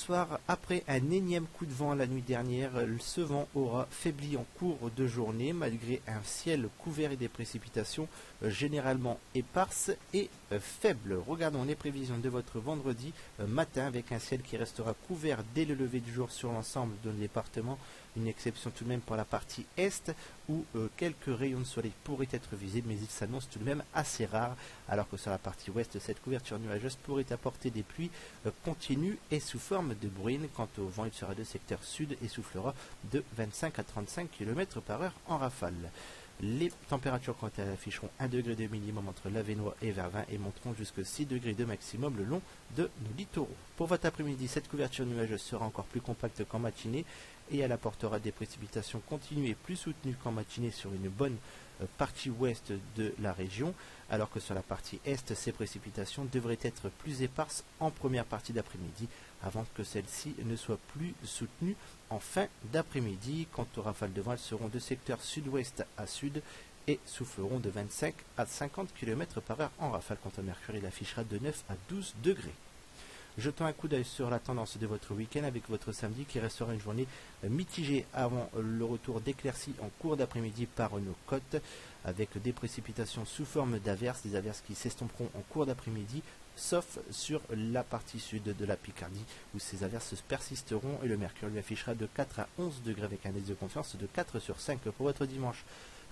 soir, après un énième coup de vent la nuit dernière, ce vent aura faibli en cours de journée malgré un ciel couvert et des précipitations généralement éparses et faibles. Regardons les prévisions de votre vendredi matin avec un ciel qui restera couvert dès le lever du jour sur l'ensemble de nos départements. Une exception tout de même pour la partie est où quelques rayons de soleil pourraient être visibles, mais ils s'annoncent tout de même assez rares, alors que sur la partie ouest, cette couverture nuageuse pourrait apporter des pluies continues et sous forme de bruine. Quant au vent, il sera de secteur sud et soufflera de 25 à 35 km par heure en rafale. Les températures quant à elles afficheront 1 degré de minimum entre Lavenois et Vervins et monteront jusqu'à 6 degrés de maximum le long de nos littoraux. Pour votre après-midi, cette couverture nuageuse sera encore plus compacte qu'en matinée et elle apportera des précipitations continues et plus soutenues qu'en matinée sur une bonne partie ouest de la région, alors que sur la partie est, ces précipitations devraient être plus éparses en première partie d'après-midi, avant que celles-ci ne soient plus soutenues en fin d'après-midi. Quant aux rafales de vent, elles seront de secteur sud-ouest à sud et souffleront de 25 à 50 km par heure en rafale. Quant au mercure, il affichera de 9 à 12 degrés. Jetons un coup d'œil sur la tendance de votre week-end avec votre samedi qui restera une journée mitigée avant le retour d'éclaircies en cours d'après-midi par nos côtes avec des précipitations sous forme d'averses, des averses qui s'estomperont en cours d'après-midi sauf sur la partie sud de la Picardie où ces averses persisteront et le mercure lui affichera de 4 à 11 degrés avec un indice de confiance de 4 sur 5 pour votre dimanche.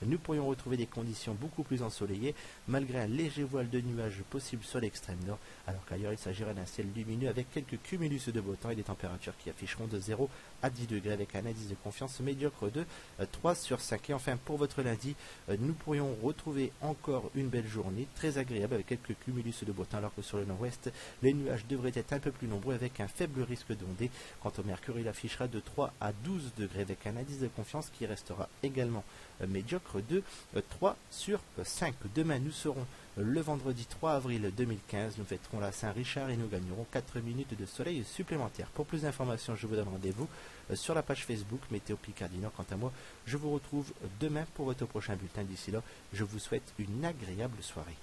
Nous pourrions retrouver des conditions beaucoup plus ensoleillées malgré un léger voile de nuages possible sur l'extrême nord, alors qu'ailleurs il s'agira d'un ciel lumineux avec quelques cumulus de beau temps et des températures qui afficheront de 0 à 10 degrés avec un indice de confiance médiocre de 3 sur 5. Et enfin pour votre lundi, nous pourrions retrouver encore une belle journée très agréable avec quelques cumulus de beau temps, alors que sur le nord-ouest, les nuages devraient être un peu plus nombreux avec un faible risque d'ondée. Quant au mercure, il affichera de 3 à 12 degrés avec un indice de confiance qui restera également médiocre de 3 sur 5. Demain, nous serons le vendredi 3 avril 2015. Nous fêterons la Saint-Richard et nous gagnerons 4 minutes de soleil supplémentaires. Pour plus d'informations, je vous donne rendez-vous sur la page Facebook Météo Picardie Nord. Quant à moi, je vous retrouve demain pour votre prochain bulletin. D'ici là, je vous souhaite une agréable soirée.